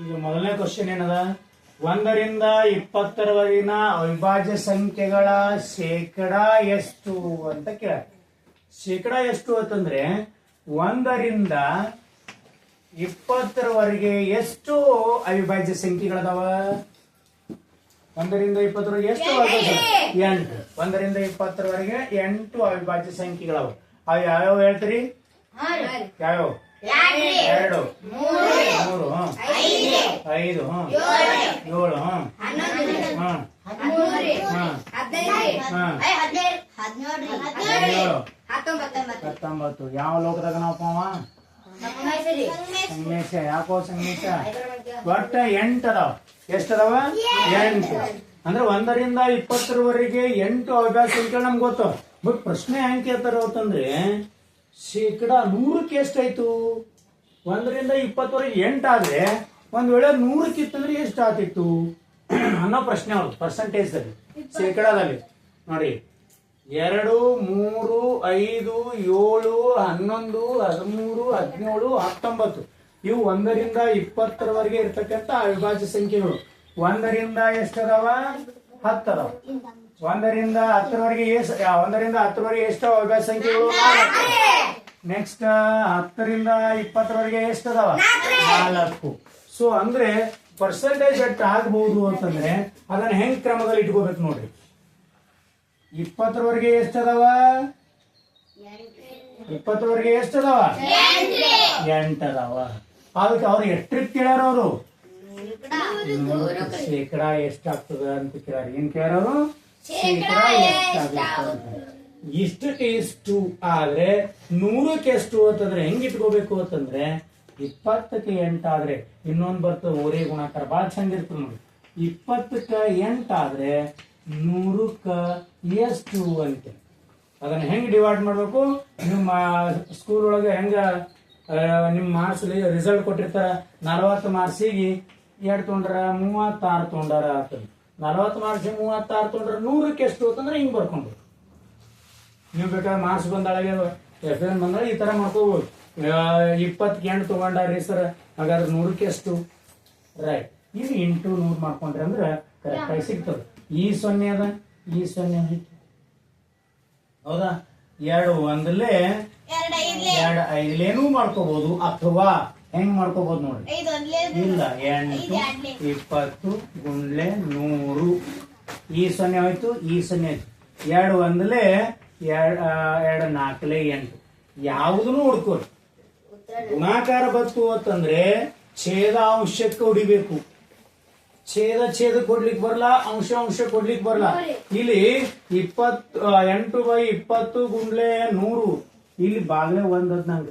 ಈಗ ಮೊದಲನೇ ಕ್ವಶನ್ ಏನದ, 1 ರಿಂದ 20ರವರೆಗಿನ ಅವಿಭಾಜ್ಯ ಸಂಖ್ಯೆಗಳ ಶೇಕಡ ಎಷ್ಟು ಅಂತ ಕೇಳ. ಶೇಕಡ ಎಷ್ಟು ಅಂತಂದ್ರೆ 1 ರಿಂದ 20ರವರೆಗೆ ಎಷ್ಟು ಅವಿಭಾಜ್ಯ ಸಂಖ್ಯೆಗಳದಾವ? 1 ರಿಂದ 20ರವರೆಗೆ ಎಷ್ಟು? 8. 1 ರಿಂದ 20ರವರೆಗೆ 8 ಅವಿಭಾಜ್ಯ ಸಂಖ್ಯೆಗಳವ. ಅವು ಯಾವ್ಯಾವ ಹೇಳ್ತೀರಿ? ಯಾವ್ಯಾವ? 2, 3, 5, 7, 19. ಯಾವ ಲೋಕದಾಗ ನಾವು ಸಂಗಮೇಶ? ಯಾಕೋ ಸಂಗಮೇಶ? ಒಟ್ಟ 8 ಅದಾವ. ಎಷ್ಟು ಅದಾವ? 8. ಅಂದ್ರೆ 1 ರಿಂದ 20ರವರೆಗೆ 8 ಅವಿಭಾಜ್ಯ ಸಂಖ್ಯೆ ನಮ್ಗೆ ಗೊತ್ತು. ಬಟ್ ಪ್ರಶ್ನೆ ಹೆಂಗ್ ಕೇಳ್ತಾರ ಅಂತಂದ್ರೆ ಶೇಕಡ 100ಕ್ಕೆ ಎಷ್ಟಾಯ್ತು? 1 ರಿಂದ 20ರವರೆಗೆ 8 ಆದ್ರೆ ಒಂದ್ ವೇಳೆ 100ಕ್ಕಿತ್ತಂದ್ರೆ ಎಷ್ಟು ಆತಿತ್ತು ಅನ್ನೋ ಪ್ರಶ್ನೆ ಅವ್ರು. ಪರ್ಸೆಂಟೇಜ್ ದಲ್ಲಿ, ಶೇಕಡದಲ್ಲಿ ನೋಡಿ. 2, 3, 5, 7, 11, 13, 17, 19 ಇವು 1 ರಿಂದ 20ರವರೆಗೆ ಇರ್ತಕ್ಕಂಥ ಅವಿಭಾಜ್ಯ ಸಂಖ್ಯೆಗಳು. 1 ರಿಂದ ಎಷ್ಟದಾವ? 10 ಅದಾವ. 1 ರಿಂದ 10ರವರೆಗೆ 1 ರಿಂದ 10ರವರೆಗೆ ಎಷ್ಟು ಅವಿಭಾಜ್ಯ ಸಂಖ್ಯೆಗಳು? ನೆಕ್ಸ್ಟ್ 10 ರಿಂದ 20ರವರೆಗೆ ಎಷ್ಟದಾವ? 4. ಸೊ ಅಂದ್ರೆ ಪರ್ಸೆಂಟೇಜ್ ಎಷ್ಟು ಆಗ್ಬಹುದು ಅಂತಂದ್ರೆ ಅದನ್ನ ಹೆಂಗ್ ಕ್ರಮದಲ್ಲಿ ಇಟ್ಕೋಬೇಕು ನೋಡ್ರಿ. 20ರವರೆಗೆ ಎಷ್ಟದಾವ? 20ರವರೆಗೆ ಎಷ್ಟದಾವ? 8 ಅದಾವ. ಅದಕ್ಕೆ ಅವ್ರು ಎಷ್ಟ್ರಿಗೆ ಕೇಳ್ಯಾರ? ಅವರು ಶೇಕಡ ಎಷ್ಟಾಗ್ತದ ಅಂತ ಕೇಳ್ಯಾರ. ಏನ್ ಕೇಳ್ಯಾರ? ಶೇಕಡ ಎಷ್ಟಾಗ್ತದ. ಇಷ್ಟು ಆದ್ರೆ 100ಕ್ಕೆ ಎಷ್ಟು ಅಂತಂದ್ರೆ ಹೆಂಗ್ ಇಟ್ಕೋಬೇಕು ಅಂತಂದ್ರೆ 20ಕ್ಕೆ 8 ಆದ್ರೆ ಇನ್ನೊಂದು ಬರ್ತದೆ ಓರೇ ಗುಣಾಕಾರ. ಬಾಳ ಚಂದ ಇರ್ತದೆ ನೋಡಿ. 20ಕ್ಕೆ 8 ಆದ್ರೆ 100ಕ್ಕೆ ಎಷ್ಟು ಅಂತ ಅದನ್ನ ಹೆಂಗ್ ಡಿವೈಡ್ ಮಾಡ್ಬೇಕು? ನಿಮ್ಮ ಸ್ಕೂಲ್ ಒಳಗೆ ಹೆಂಗ ನಿಮ್ ಮಾರ್ಕ್ಸ್ ರಿಸಲ್ಟ್ ಕೊಟ್ಟಿರ್ತಾರ. 40 ಮಾರ್ಕ್ಸಿಗೆ 2 ತೊಗೊಂಡ್ರ 36 ತೊಗೊಂಡಾರ ಆಗ್ತದೆ. 40 ಮಾರ್ಕ್ಸಿಗೆ 36 ತೊಗೊಂಡ್ರ 100ಕ್ಕೆ ಎಷ್ಟು ಅಂತಂದ್ರೆ ಹಿಂಗ್ ಬರ್ಕೊಂಡು ನೀವು ಬೇಕಾದ್ರೆ ಮಾರ್ಕ್ಸ್ ಬಂದಾಳಗೆ FN ಬಂದಾಗ ಈ ತರ ಮಾಡ್ಕೋಬಹುದು. 20ಕ್ಕೆ 8 ತಗೊಂಡಾರ್ರಿ ಸರ್, ಹಾಗಾದ್ರೆ 100ಕ್ಕೆ ಎಷ್ಟು? ರೈಟ್. ಇದು ಇಂಟು 100 ಮಾಡ್ಕೊಂಡ್ರಿ ಅಂದ್ರೆ ಕರೆಕ್ಟ್ ಆಗಿ ಸಿಗ್ತದೆ. ಈ 0 ಅದ, ಈ 0 ಐತಿ, ಹೌದಾ? 2 1ಲೇ 2 5ಲೇನೂ ಮಾಡ್ಕೋಬಹುದು. ಅಥವಾ ಹೆಂಗ್ ಮಾಡ್ಕೋಬಹುದು ನೋಡಿ. ಇಲ್ಲ 8 20 ಗುಂಡ್ಲೆ 100. ಈ 0 ಆಯ್ತು, ಈ 0 ಆಯ್ತು. 2 1ಲೇ 2 4ಲೇ 8. ಯಾವುದನ್ನು ಹುಡ್ಕೋರಿ. ಗುಣಾಕಾರ ಬಂತು ಅಂತಂದ್ರೆ ಛೇದ ಅಂಶಕ್ಕೆ ಹೊಡಿಬೇಕು. ಛೇದ ಕೊಡ್ಲಿಕ್ಕೆ ಬರಲ್ಲ, ಅಂಶ ಕೊಡ್ಲಿಕ್ಕೆ ಬರಲ್ಲ. ಇಲ್ಲಿ 8/20 ಗುಂಡ್ಲೆ 100. ಇಲ್ಲಿ ಬಾಗ್ಲೆ 1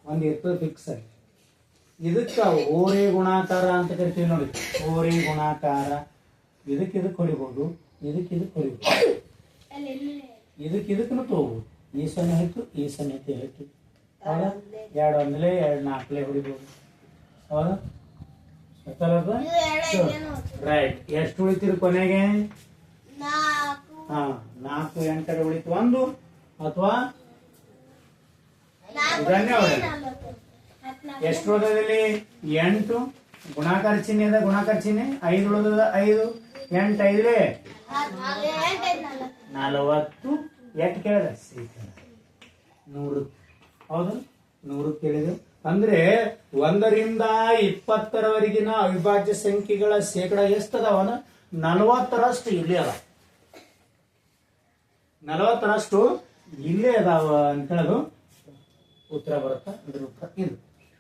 ಒಂದ್ ಇರ್ತದೆ ಫಿಕ್ಸ್ ಆಗಿ. ಇದಕ್ಕ ಓರೆ ಗುಣಾಕಾರ ಅಂತ ಕರಿತೀವಿ ನೋಡಿ. ಓರೆ ಗುಣಾಕಾರ. ಇದಕ್ಕೆ ಹೊಡಿಬಹುದು, ಇದಕ್ಕೆ ಹೊಡಿಬಹುದು, ಇದಕ್ಕೂ ತಗೋಬಹುದು. ಈ 0 ಆಯ್ತು, ಈ 0 ಆಯ್ತು, ಹೌದಾ? 2 1ಲೇ 2 4ಲೇ ಹೊಡಿಬಹುದು, ಹೌದಾ? ರೈಟ್. ಎಷ್ಟು ಉಳಿತೀರಿ ಕೊನೆಗೆ? 4 8 ಉಳಿತು 1 ಅಥವಾ ಎಷ್ಟು ಉಳಿದಲ್ಲಿ? 8 ಗುಣಾಕಾರ ಚಿಹ್ನೆ ಅದ, ಗುಣಾಕಾರ ಚಿಹ್ನೆ 5 ಉಳಿದ 5 8 5ಲೇ 40. ಎಷ್ಟು ಕೇಳಿದ? 100. ಹೌದು, 100 ಕೇಳಿದೆ. ಅಂದ್ರೆ 1 ರಿಂದ 20ರವರೆಗಿನ ಅವಿಭಾಜ್ಯ ಸಂಖ್ಯೆಗಳ ಶೇಕಡ ಎಷ್ಟದಾವನ? 40ರಷ್ಟು ಇಲ್ಲೇ ಅದ. 40ರಷ್ಟು ಇಲ್ಲೇ ಅದಾವ ಅಂತ ಹೇಳೋದು ಉತ್ತರ ಬರುತ್ತಾ? ಅದ್ರ ಉತ್ತರ ಇದು.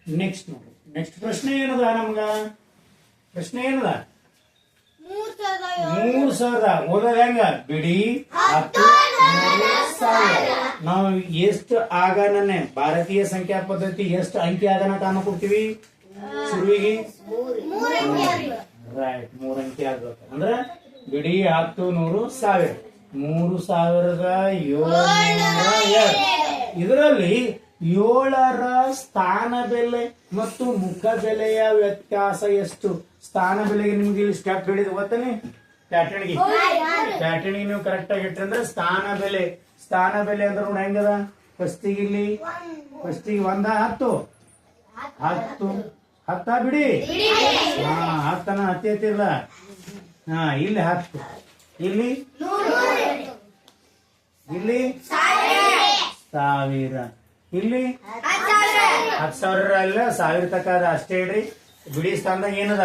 ನೆಕ್ಸ್ಟ್ ನೋಡಿ. ನೆಕ್ಸ್ಟ್ ಪ್ರಶ್ನೆ ಏನದ ನಮ್ಗ? ಪ್ರಶ್ನೆ ಏನದ? 3000. ಓದೋದ್ ಹೆಂಗ? ಬಿಡಿ 10 3000. ನಾವು ಎಷ್ಟು ಆಗನೇ ಭಾರತೀಯ ಸಂಖ್ಯಾ ಪದ್ಧತಿ ಎಷ್ಟು ಅಂಕಿ ಆಗನ ಕಾಣ ಕೊಡ್ತೀವಿ ಶುರುವಿಗೆ? ರೈಟ್, 3 ಅಂಕಿ ಆಗ್ಬೇಕು. ಅಂದ್ರೆ ಬಿಡಿ 10 100 1000. 3702. ಇದರಲ್ಲಿ 7ರ ಸ್ಥಾನ ಬೆಲೆ ಮತ್ತು ಮುಖ ಬೆಲೆಯ ವ್ಯತ್ಯಾಸ ಎಷ್ಟು? ಸ್ಥಾನ ಬೆಲೆಗೆ ನಿಮ್ಗೆ ಇಲ್ಲಿ ಸ್ಟೆಪ್ ಹೇಳಿದ ಗೊತ್ತಾನೆ. ಪ್ಯಾಟರ್ನಿಗೆ ನೀವು ಕರೆಕ್ಟ್ ಆಗಿ ಇಟ್ರಿ ಅಂದ್ರೆ ಸ್ಥಾನ ಬೆಲೆ ಅಂದ್ರೆ ನೋಡಿ ಹೆಂಗದ. ಫಸ್ಟಿಗೆ ಇಲ್ಲಿ 1 10 10 ಹತ್ತ ಬಿಡಿ. ಹಾ, ಹತ್ತನ ಹತ್ತಿ ಹತ್ತಿರಲ್ಲ. ಹಾ, ಇಲ್ಲಿ 10, ಇಲ್ಲಿ ಇಲ್ಲಿ 1000, ಇಲ್ಲಿ 10,000 ಅಲ್ಲ 1000 ತಕ ಅದ ಅಷ್ಟೇ ಇಡ್ರಿ. ಬಿಡಿ ಸ್ಥಾನದಾಗ ಏನದ?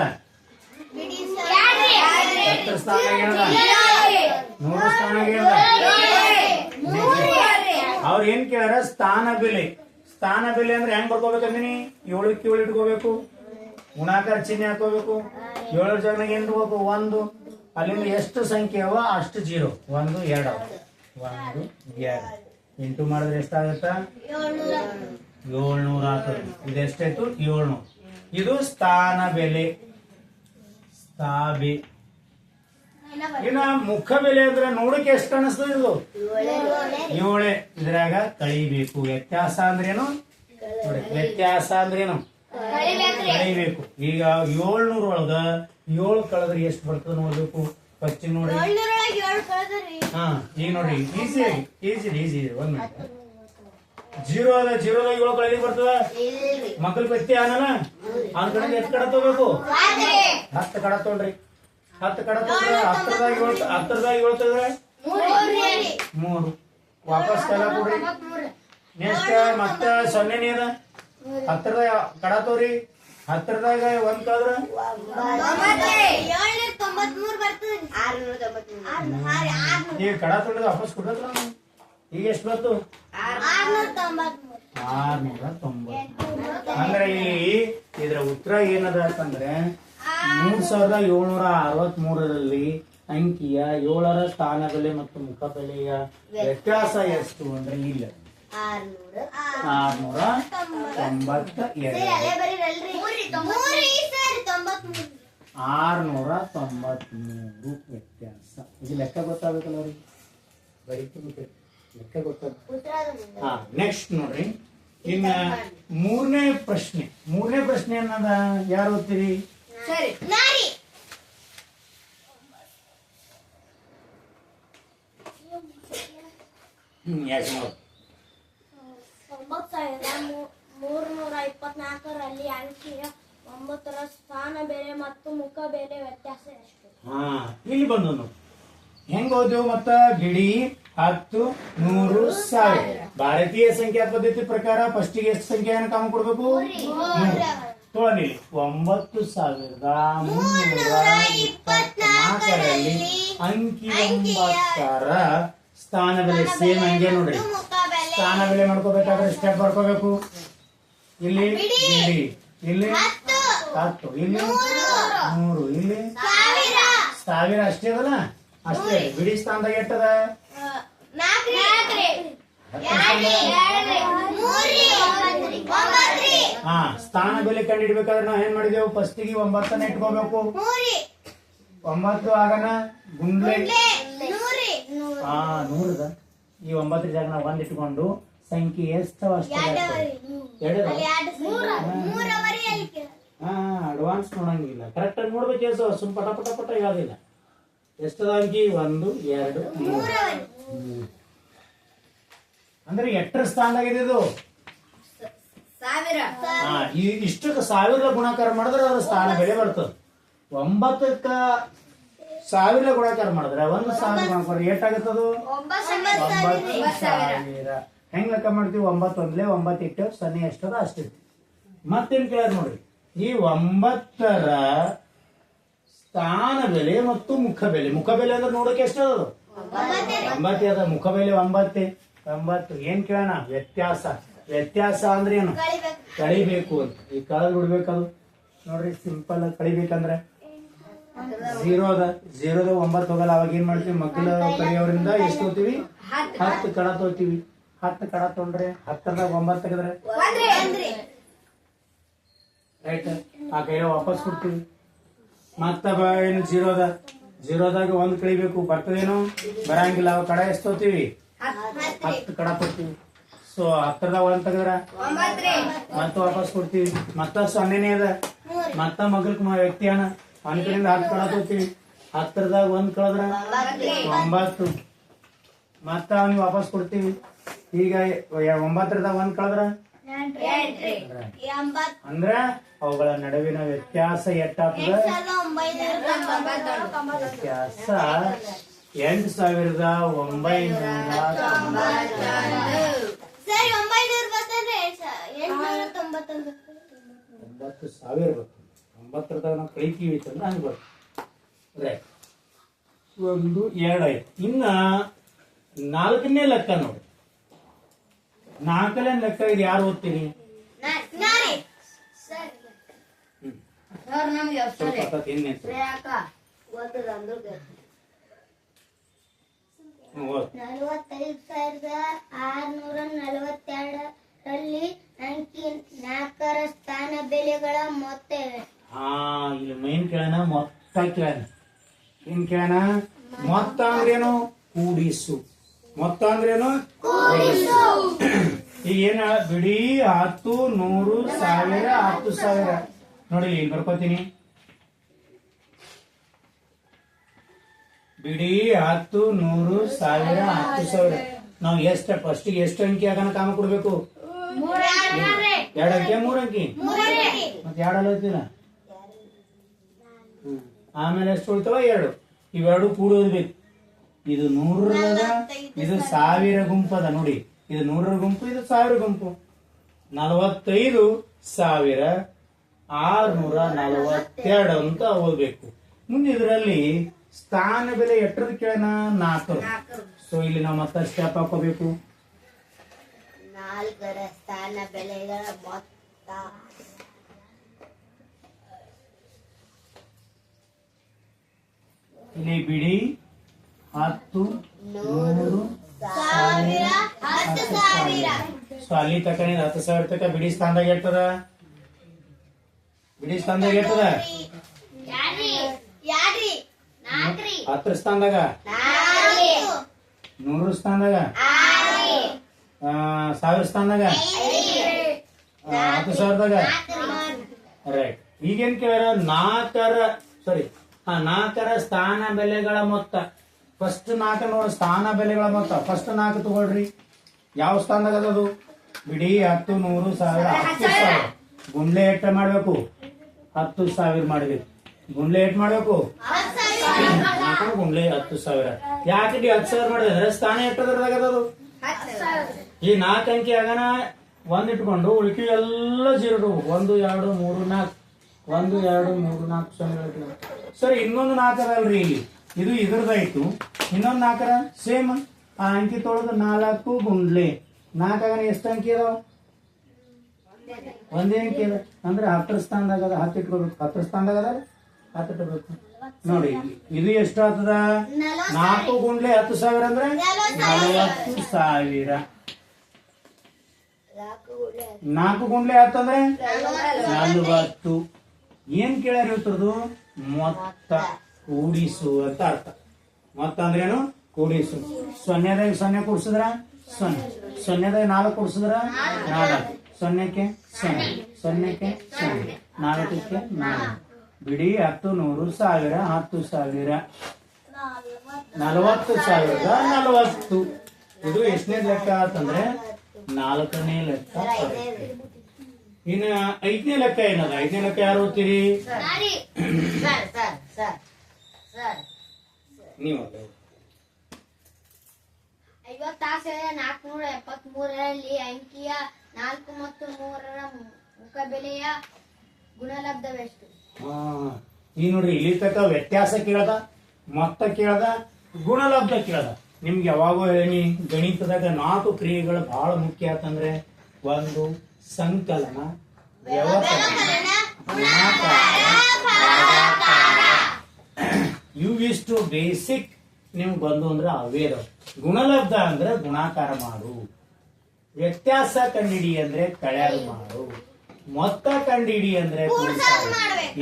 10 ಸ್ಥಾನದಾಗ ಏನದ? 100 ಸ್ಥಾನದಾಗ ಏನದ? ಅವ್ರ ಏನ್ ಕೇಳ್ಯಾರ? ಸ್ಥಾನ ಬೆಲೆ. ಸ್ಥಾನ ಬೆಲೆ ಅಂದ್ರೆ ಹೆಂಗ್ ಬರ್ಕೋಬೇಕಂದಿನಿ? 7ಕ್ಕೆ 7 ಇಟ್ಕೋಬೇಕು, ಗುಣಾಕಾರ ಚಿಹ್ನೆ ಹಾಕೋಬೇಕು. 7 ಜಾಗನಾಗ ಏನ್ ಇಟ್ಕೋಬೇಕು? 1. ಅಲ್ಲಿಂದ ಎಷ್ಟು ಸಂಖ್ಯೆ ಅವ ಅಷ್ಟು 0. 1 2 ಅವ. 1 2 ಇಂಟು ಮಾಡಿದ್ರೆ ಎಷ್ಟಾಗತ್ತ? 700 ಆಗ್ತದೆ. ಇದೆಷ್ಟಾಯ್ತು? 700. ಇದು ಸ್ಥಾನ ಬೆಲೆ. ಸ್ಥಾಬೆ. ಇನ್ನ ಮುಖ ಬೆಲೆ ಅಂದ್ರೆ ನೋಡಕ್ಕೆ ಎಷ್ಟು ಕಾಣಿಸ್ತದೆ? ಇದು 7. ಇದ್ರಾಗ ಕಳಿಬೇಕು. ವ್ಯತ್ಯಾಸ ಅಂದ್ರೇನು? ನೋಡಿ, ವ್ಯತ್ಯಾಸ ಅಂದ್ರೇನು? ಕಳಿಬೇಕು. ಈಗ 700 ಒಳಗ 7 ಕಳೆದ್ರೆ ಎಷ್ಟು ಬರ್ತದೆ ನೋಡ್ಬೇಕು. ಫಸ್ಟ್ ನೋಡಿ. ಹಾ, ಈಗ ನೋಡಿ, ಈಸಿ 1 ಮಿನಿಟ್. 0 ಅದ. 0ದಾಗ 7 ಕಳೆದಿ ಬರ್ತದ? ಮಕ್ಕಳ ವ್ಯಕ್ತಿ ಅನ್ನಲ್ಲ. ಅವ್ನ ಕಡೆ ಎಷ್ಟು ಕಡ ತಗೋಬೇಕು? 10 ಕಡ ತೊಗೊಳ್ರಿ. 10 ಕಡ ತೊಗೊಂಡ್ರೆ 10ದಾಗ 7 ತೆಗೆದ್ರೆ 3. ವಾಪಸ್ ಕಲ ಕೊಡ್ರಿ. ನೆಕ್ಸ್ಟ್ ಮತ್ತ 0 ಅದ. 10ದಾಗ ಕಡ ತೋರಿ. 10ದಾಗ 1 ಕಳೆದ್ರ ಈಗ ಕಡ ತೊಗೊಂಡ್ರೆ ವಾಪಸ್ ಕೊಡ್ಬೇಕಲ್ಲ. ಈಗ ಎಷ್ಟು ಬಂತು? 690. ಅಂದ್ರೆ ಇಲ್ಲಿ ಇದ್ರ ಉತ್ತರ ಏನದ ಅಂತಂದ್ರೆ 3763ರಲ್ಲಿ ಅಂಕಿಯ 7ರ ಸ್ಥಾನ ಬೆಲೆ ಮತ್ತು ಮುಖ ಬೆಲೆಯ ವ್ಯತ್ಯಾಸ ಎಷ್ಟು ಅಂದ್ರೆ ಇಲ್ಲ 693 ವ್ಯತ್ಯಾಸ. ಇದು ಲೆಕ್ಕ ಗೊತ್ತಾಗಬೇಕಲ್ಲ ಅವ್ರಿಗೆ, ಬರೀತೀನಿ ಲೆಕ್ಕ ಗೊತ್ತಾಗ. ಹಾ, ನೆಕ್ಸ್ಟ್ ನೋಡ್ರಿ. ಇನ್ನ ಮೂರನೇ ಪ್ರಶ್ನೆ ಅನ್ನದ ಯಾರು ಓದ್ತೀರಿ? ಯಾಕೆ ನೋಡಿ. 9324ರಲ್ಲಿ ಅಂಕಿಯ 9ರ ಸ್ಥಾನ ಬೆಲೆ ಮತ್ತು ಮುಖ ಬೆಲೆ ವ್ಯತ್ಯಾಸ ಎಷ್ಟು? ಹಾ, ಇಲ್ಲಿ ಬಂದು ನೋಡಿ ಹೆಂಗ್ ಓದೇವು. ಮತ್ತ ಬಿಡಿ 10 100 1000. ಭಾರತೀಯ ಸಂಖ್ಯಾ ಪದ್ಧತಿ ಪ್ರಕಾರ ಫಸ್ಟಿಗೆ ಎಷ್ಟು ಸಂಖ್ಯೆಯನ್ನು ಕಾಮ ಕೊಡ್ಬೇಕು? 3. 9324ರಲ್ಲಿ ಅಂಕಿ 9ರ ಸ್ಥಾನ ಬೆಲೆ ಸೇಮ್ ಹಂಗೆ ನೋಡ್ರಿ. ಸ್ಥಾನ ಬೆಲೆ ಮಾಡ್ಕೋಬೇಕಾದ್ರೆ ಸ್ಟೆಪ್ ಬರ್ಕೋಬೇಕು. ಇಲ್ಲಿ ಬಿಡಿ, ಇಲ್ಲಿ 10, ಇಲ್ಲಿ 100, ಇಲ್ಲಿ 1000 ಅಷ್ಟೇ ಅದಲ್ಲ. ಅಷ್ಟೇ. ಬಿಡಿ ಸ್ಥಾನದಾಗ ಎಷ್ಟದ? ಹಾ, ಸ್ಥಾನ ಬೆಲೆ ಕಂಡು ಹಿಡ್ಬೇಕಾದ್ರೆ ನಾವ್ ಏನ್ ಮಾಡಿದೆವು? ಫಸ್ಟಿಗೆ 9 ಇಟ್ಕೋಬೇಕು. 9 ಆಗನ ಗುಂಡ್ಲೆ 100. ಈ 9 ಜಾಗ ನಾವು 1 ಇಟ್ಕೊಂಡು ಸಂಖ್ಯೆ ಎಷ್ಟು ಅಷ್ಟೇ ಅಡ್ವಾನ್ಸ್ ನೋಡಂಗಿಲ್ಲ. ಕರೆಕ್ಟ್ ಆಗಿ ನೋಡ್ಬೇಕು. ಸುಮ್ ಪಟ ಪಟ ಪಟ ಯಾವ್ದಿಲ್ಲ. ಎಷ್ಟದ ಅಂಕಿ? 1 2 3. ಅಂದ್ರೆ 8ರ ಸ್ಥಾನದಾಗಿದೆ ಇದು. ಇಷ್ಟಕ್ಕೆ 1000 ಗುಣಾಕಾರ ಮಾಡಿದ್ರೆ ಅದ್ರ ಸ್ಥಾನ ಬೆಲೆ ಬರ್ತದೆ. 9ಕ್ಕ 1000 ಗುಣಾಕಾರ ಮಾಡಿದ್ರೆ 1,000 ಗುಣಾಕಾರ ಏಟಾಗತ್ತದು? 9,000. ಹೆಂಗ್ ಲೆಕ್ಕ ಮಾಡ್ತೀವಿ? 9 1 9 ಇಟ್ಟು 0 ಎಷ್ಟದ ಅಷ್ಟಿತ್ತು. ಮತ್ತೇನ್ ಕೇಳಾರ ನೋಡ್ರಿ. ಈ 9ರ ಸ್ಥಾನ ಬೆಲೆ ಮತ್ತು ಮುಖ ಬೆಲೆ. ಮುಖ ಬೆಲೆ ಅಂದ್ರೆ ನೋಡಕ್ಕೆ ಎಷ್ಟದ? 9 ಅದ. ಮುಖ ಬೆಲೆ 9. ಏನ್ ಕೇಳೋಣ? ವ್ಯತ್ಯಾಸ ಅಂದ್ರೆ ಏನು? ಕಳಿಬೇಕು ಅಂತ. ಈ ಕಳೆದ್ ಬಿಡ್ಬೇಕದು ನೋಡ್ರಿ. ಸಿಂಪಲ್ ಕಳಿಬೇಕಂದ್ರೆ 0 ಅದ. 0ದ 9 ಹೋಗಲ್ಲ. ಅವಾಗ ಏನ್ ಮಾಡ್ತೀವಿ? ಮಕ್ಕಳ ಕಡೆಯವರಿಂದ ಎಷ್ಟು ಹೋಗ್ತೀವಿ? 10 ಕಡ ತಗೋತೀವಿ. 10 ಕಡ ತೊಗೊಂಡ್ರೆ 10ದಾಗ 9 ತೆಗೆದ್ರೆ ರೈಟ್. ಆ ಕೈಯ ವಾಪಸ್ ಕೊಡ್ತೀವಿ. ಮತ್ತ ಏನು 0 ಅದ. 0ದಾಗ 1 ಕಳಿಬೇಕು. ಬರ್ತದೇನು? ಬರಂಗಿಲ್ಲ. ಅವ ಕಡ ಎಷ್ಟು ಹೋಗ್ತೀವಿ? 10 ಕಡ ಕೊಡ್ತೀವಿ. ಸೊ 10ದಾಗ 1 ತೆಗೆದ್ರ ಮತ್ತ ವಾಪಸ್ ಕೊಡ್ತೀವಿ. ಮತ್ತ 0ನೇ ಅದ. ಮತ್ತ ಮಗಲ್ ವ್ಯಕ್ತಿ ಅಣ್ಣ ಅವನ ಕಡೆಯಿಂದ 10 ಕಡ ತಗೋತೀವಿ. 10ದಾಗ 1 ಕಳೆದ್ರ 9. ಮತ್ತ ಅವ್ನಿಗೆ ವಾಪಸ್ ಕೊಡ್ತೀವಿ. ಈಗ 9ದಾಗ 1 ಕಳೆದ್ರ ಅಂದ್ರ ಅವುಗಳ ನಡುವಿನ ವ್ಯತ್ಯಾಸ ಎಷ್ಟಾಗ್ತದ? ವ್ಯತ್ಯಾಸ 8,991. 90,000 ಬರ್ತದೆ. 90 ನಾವು ಕಳಿತೀವಿ ಅಂತಂದ್ರೆ ಹಂಗೆ ಬರ್ತದೆ. ರೈಟ್. 1 2 ಆಯ್ತು. ಇನ್ನ 4ನೇ ಲೆಕ್ಕ ನೋಡಿ. 4ನೇ ಲೆಕ್ಕ ಇದು ಯಾರು ಓದ್ತೀರಿ? ಸ್ವಲ್ಪ ತಿನ್ನಿ. 45,642ರಲ್ಲಿ ಅಂಕಿ 4ರ ಸ್ಥಾನ ಬೆಲೆಗಳ ಮೊತ್ತ ಇಲ್ಲಿ ಮೈನ್ ಕೇಳೋಣ, ಮೊತ್ತ ಕೇಳೋಣ. ಏನ್ ಕೇಳೋಣ? ಮೊತ್ತ ಅಂದ್ರೇನು? ಕೂಡಿಸು. ಮೊತ್ತ ಅಂದ್ರೇನು? ಈಗ ಏನ ಬಿಡಿ 10, 100, 1000, 10,000 ನೋಡಿ ಇಲ್ಲಿ ಬರ್ಕೋತೀನಿ. ಬಿಡಿ 10, 100, 1000, 10,000 ನಾವು ಫಸ್ಟ್ ಎಷ್ಟು ಅಂಕಿ ಆಗನ ಕಾಮ ಕೊಡ್ಬೇಕು? 2 ಅಂಕಿ 3 ಅಂಕಿ ಮತ್ತೆ 2 ಅಲ್ಲ. ಆಮೇಲೆ ಎಷ್ಟು ಉಳಿತಾವ? 2. ಇವೆರಡು ಕೂಡೋದು ಬೇಕು. ಇದು 100ರದ, ಇದು 1000 ಗುಂಪದ ನೋಡಿ. ಇದು 100ರ ಗುಂಪು, ಇದು 1000 ಗುಂಪು. 45,642 ಅಂತ ಓದ್ಬೇಕು. ಮುಂದೆ ಇದರಲ್ಲಿ ಸ್ಥಾನ ಬೆಲೆ ಎಷ್ಟರದ ಕೇಳೋಣ? 4. ಸೊ ಇಲ್ಲಿ ನಾವು ಮತ್ತೆ ಸ್ಟೆಪ್ ಹಾಕೋಬೇಕು. 4ರ ಸ್ಥಾನ ಬೆಲೆಗಳ ಮೊತ್ತ ಇಲ್ಲಿ ಬಿಡಿ 10, 100, 1000, 10,000. ಸೊ ಅಲ್ಲಿ ತಕ 10,000 ತಕ ಬಿಡಿ ಸ್ಥಾನದಾಗ ಇರ್ತದ. ಬಿಡಿ ಸ್ಥಾನದಾಗ ಇರ್ತದ 10 ಸ್ಥಾನದಾಗ, 100 ಸ್ಥಾನದಾಗ, 1000 ಸ್ಥಾನದಾಗ, 10,000ದಾಗ. ರೈಟ್. ಈಗೇನ್ ಕೇಳ? 4ರ ಸ್ಥಾನ ಬೆಲೆಗಳ ಮೊತ್ತ. ಫಸ್ಟ್ 4 ನೋಡಿ, ಸ್ಥಾನ ಬೆಲೆಗಳ ಮೊತ್ತ. ಫಸ್ಟ್ 4 ತಗೊಳ್ರಿ. ಯಾವ ಸ್ಥಾನದಾಗ ಅದದು? ಬಿಡಿ 10, 100, 1000, 10,000 ಗುಂಡ್ಲೆ ಎಟ್ಟ ಮಾಡ್ಬೇಕು? 10,000 ಮಾಡ್ಬೇಕು. ಗುಂಡ್ಲೆ ಎಟ್ ಮಾಡ್ಬೇಕು? 4 ಗುಂಡ್ಲೆ 10,000. ಯಾಕೆ 10,000 ಮಾಡಿದ್ರೆ ಸ್ಥಾನ ಎಟ್ಟದ್ರದಾಗ ಅದದು? ಈ 4 ಅಂಕಿ ಆಗನ 1 ಇಟ್ಕೊಂಡು ಉಳಿಕೆ ಎಲ್ಲ 0. 1 2 3 4 1 2 3 4 0. ಸರಿ, ಇನ್ನೊಂದು 4 ಅದಲ್ರಿ ಇಲ್ಲಿ. ಇದು ಇದ್ರದಾಯ್ತು. ಇನ್ನೊಂದು 4ರ ಸೇಮ್ ಆ ಅಂಕಿ ತೊಳೆದು 4 ಗುಂಡ್ಲೆ 4 ಆಗನ ಎಷ್ಟು ಅಂಕಿ ಇದಾವ? ಒಂದೇ ಅಂಕಿ ಅದ. ಅಂದ್ರೆ 10ರ ಸ್ಥಾನದಾಗ ಅದ. 10 ಇಟ್ಕೋಬೇಕು. 10ರ ಸ್ಥಾನದಾಗ ಅದ 10 ಇಟ್ಕೋಬೇಕು. ನೋಡಿ ಇದು ಎಷ್ಟು ಆಗ್ತದ? 4 ಗುಂಡ್ಲೆ 10,000 ಅಂದ್ರೆ 40,000. 4 ಗುಂಡ್ಲೆ 10 ಅಂದ್ರೆ 40. ಏನ್ ಕೇಳ್ಯಾರ ಇವತ್ತರದು? ಮೊತ್ತ ಕೂಡಿಸು ಅಂತ ಅರ್ಥ. ಮೊತ್ತ ಅಂದ್ರೇನು? ಕೂಡಿಸು. 0ದಾಗ 0 ಕೂಡಿಸಿದ್ರ 0, 0ದಾಗ 4 ಕೂಡಿಸಿದ್ರ 4, 0ಕ್ಕೆ 0, 0ಕ್ಕೆ 0, 4ಕ್ಕೆ 4. ಬಿಡಿ 10, 100, 1000, 10,000, 40,040. ಇದು ಎಷ್ಟನೇ ಲೆಕ್ಕ ಅಂತಂದ್ರೆ 4ನೇ ಲೆಕ್ಕ. ಇನ್ನು 5ನೇ ಲೆಕ್ಕ ಏನದ? 5ನೇ ಲೆಕ್ಕ ಯಾರು ಓದ್ತೀರಿ? ನೀವು 50,473ರಲ್ಲಿ ಅಂಕಿಯ 4 ಮತ್ತು 3ರ ಮುಖಬೆಲೆಯ ಗುಣಲಬ್ಧವೆಷ್ಟು? ಈ ನೋಡ್ರಿ, ಇಲ್ಲಿ ತನಕ ವ್ಯತ್ಯಾಸ ಕೇಳದ, ಮೊತ್ತ ಕೇಳದ, ಗುಣಲಬ್ಧ ಕೇಳದ. ನಿಮ್ಗೆ ಯಾವಾಗೋ ಹೇಳಿ ಗಣಿತದಾಗ 4 ಕ್ರಿಯೆಗಳು ಬಹಳ ಮುಖ್ಯ ಆತಂದ್ರೆ 1 ಸಂಕಲನ, ವ್ಯವಕಲನ, ಗುಣಾಕಾರ, ಭಾಗಾಕಾರ. ಇವಿಷ್ಟು ಬೇಸಿಕ್ ನಿಮ್ಗೆ ಬಂದು ಅಂದ್ರೆ ಅವೇ ಅದಾವ. ಗುಣಲಬ್ಧ ಅಂದ್ರೆ ಗುಣಾಕಾರ ಮಾಡು, ವ್ಯತ್ಯಾಸ ಕಂಡಿಡಿ ಅಂದ್ರೆ ಕಳೆಯಲು ಮಾಡು, ಮೊತ್ತ ಕಂಡಿಡಿ ಅಂದ್ರೆ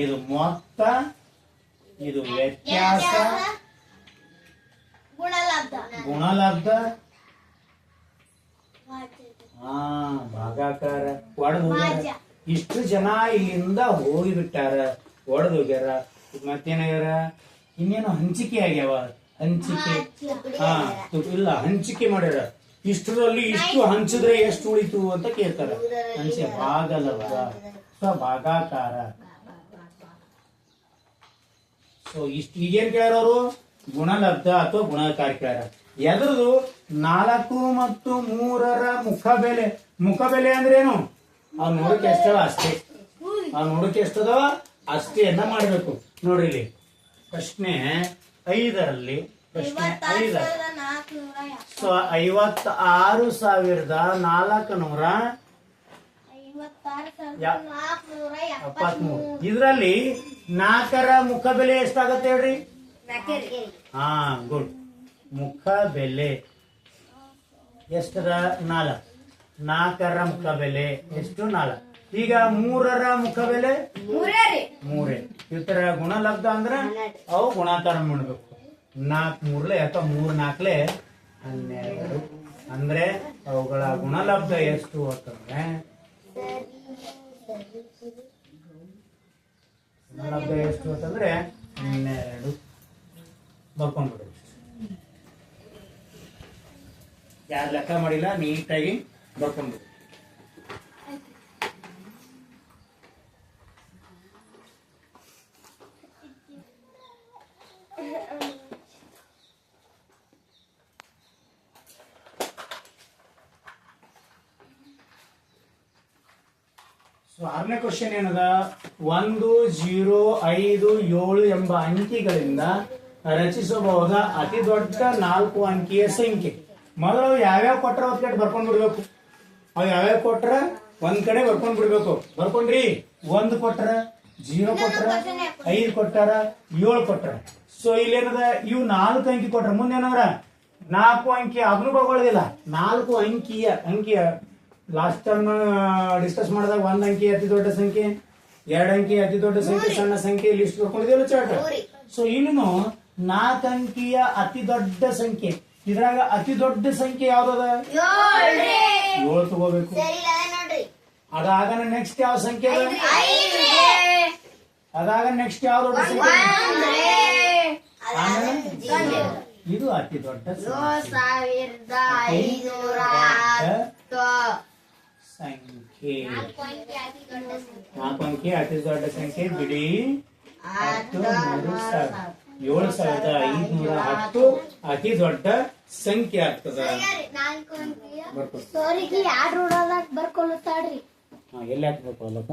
ಇದು ಮೊತ್ತ, ಇದು ವ್ಯತ್ಯಾಸ, ಗುಣಲಬ್ಧ, ಭಾಗಾಕಾರ. ಒಡೆದು ಹೋಗ್ಯಾರ. ಇಷ್ಟು ಜನ ಇಲ್ಲಿಂದ ಹೋಗಿಬಿಟ್ಟಾರ, ಒಡೆದು ಹೋಗ್ಯಾರ. ಮತ್ತೇನಾಗ್ಯಾರ? ಇನ್ನೇನು ಹಂಚಿಕೆ ಆಗ್ಯಾವ. ಹಂಚಿಕೆ ಇಲ್ಲ ಹಂಚಿಕೆ ಮಾಡ್ಯಾರ. ಇಷ್ಟರಲ್ಲಿ ಇಷ್ಟು ಹಂಚಿದ್ರೆ ಎಷ್ಟು ಉಳಿತು ಅಂತ ಕೇಳ್ತಾರೆ. ಹಂಚೆ ಭಾಗಲಬ್ಧ, ಸೊ ಭಾಗಾಕಾರ. ಸೊ ಇಷ್ಟು ಈಗೇನ್ ಕೇಳೋರು ಗುಣಲಬ್ಧ ಅಥವಾ ಗುಣಾಕಾರ ಕೇಳ್ಯಾರ. ಎದ್ರದು 4 ಮತ್ತು 3ರ ಮುಖ ಬೆಲೆ. ಮುಖ ಬೆಲೆ ಅಂದ್ರೆ ಏನು? ಅವ್ ನೋಡಕ್ಕೆ ಎಷ್ಟದ ಅಷ್ಟೇ, ಅವ್ ನೋಡಕ್ಕೆ ಎಷ್ಟದ ಅಷ್ಟೇನ ಮಾಡ್ಬೇಕು. ನೋಡ್ರಿ ಇಲ್ಲಿ ಪ್ರಶ್ನೆ 5ರಲ್ಲಿ, ಪ್ರಶ್ನೆ 5 ಸೊ 56,473 ಇದ್ರಲ್ಲಿ 4ರ ಮುಖ ಬೆಲೆ ಎಷ್ಟಾಗತ್ತೆ ಹೇಳ್ರಿ? ಹಾ ಗುಡ್. ಮುಖ ಬೆಲೆ ಎಷ್ಟದ? 4. 4ರ ಮುಖ ಬೆಲೆ ಎಷ್ಟು? 4. ಈಗ 3ರ ಮುಖ ಬೆಲೆ 3. ಇತರ ಗುಣಲಬ್ಧ ಅಂದ್ರ ಅವು ಗುಣಾಕಾರ ಮಾಡ್ಬೇಕು. 4 3 ಅಥವಾ 3 4 12 ಅಂದ್ರೆ ಅವುಗಳ ಗುಣಲಬ್ಧ ಎಷ್ಟು ಅಂತಂದ್ರೆ ಗುಣಲಬ್ಧ ಎಷ್ಟು ಅಂತಂದ್ರೆ 12. ಬರ್ಕೊಂಡ್ಬಿಡಿ. ಯಾರು ಲೆಕ್ಕ ಮಾಡಿಲ್ಲ ನೀಟಾಗಿ ಬರ್ಕೊಂಡ್ಬಿಡಿ. ಸೊ 6ನೇ ಕ್ವಶನ್ ಏನದ? 1 0 5 7 ಎಂಬ ಅಂಕಿಗಳಿಂದ ರಚಿಸಬಹುದ ಅತಿ ದೊಡ್ಡ 4 ಅಂಕಿಯ ಸಂಖ್ಯೆ. ಮೊದಲು ಯಾವ್ಯಾವ ಕೊಟ್ರ ಒಂದ್ ಕಡೆ ಬರ್ಕೊಂಡ್ ಬಿಡ್ಬೇಕು. ಅವ್ ಯಾವ್ಯಾವ ಕೊಟ್ರ ಒಂದ್ ಕಡೆ ಬರ್ಕೊಂಡ್ ಬಿಡ್ಬೇಕು. ಬರ್ಕೊಂಡ್ರಿ? 1 ಕೊಟ್ರ, 0 ಕೊಟ್ರ, 5 ಕೊಟ್ಟಾರ, 7 ಕೊಟ್ರ. ಸೊ ಇಲ್ಲೇನದ? ಇವು 4 ಅಂಕಿ ಕೊಟ್ರ. ಮುಂದೇನವ್ರ 4 ಅಂಕಿ ಅದನ್ನು ಬರ್ಕೊಳ್ಳೋದಿಲ್ಲ. 4 ಅಂಕಿಯ ಲಾಸ್ಟ್ ಟೈಮ್ ಡಿಸ್ಕಸ್ ಮಾಡಿದಾಗ 1 ಅಂಕಿ ಅತಿ ದೊಡ್ಡ ಸಂಖ್ಯೆ, 2 ಅಂಕಿ ಅತಿ ದೊಡ್ಡ ಸಂಖ್ಯೆ, ಸಣ್ಣ ಸಂಖ್ಯೆ ಲಿಸ್ಟ್ ಬರ್ಕೊಂಡಿದೆಯಲ್ಲ ಚಾರ್ಟ್. ಸೊ ಇನ್ನು 4 ಅಂಕಿಯ ಅತಿ ದೊಡ್ಡ ಸಂಖ್ಯೆ. ಇದ್ರಾಗ ಅತಿ ದೊಡ್ಡ ಸಂಖ್ಯೆ ಯಾವ್ದದ? 7 ತಗೋಬೇಕು. ಅದಾಗ ನೆಕ್ಸ್ಟ್ ಯಾವ ಸಂಖ್ಯೆ ಅದ? ಅದಾಗ ನೆಕ್ಸ್ಟ್ ಯಾವ ದೊಡ್ಡ ಸಂಖ್ಯೆ? ಇದು ಅತಿ ದೊಡ್ಡ ಸಂಖ್ಯೆ. 4 ಅಂಕಿ ಅತಿ ದೊಡ್ಡ ಸಂಖ್ಯೆ ಬಿಡಿ. 7,510 ಅತಿ ದೊಡ್ಡ ಸಂಖ್ಯೆ ಆಗ್ತದ. ಬರ್ಕೊಳ್ಳುತ್ತಾಡ್ರಿ. ಎಲ್ಲಿ ಹಾಕ್ಬೇಕು ಅಲ್ಲಕ್ಕ?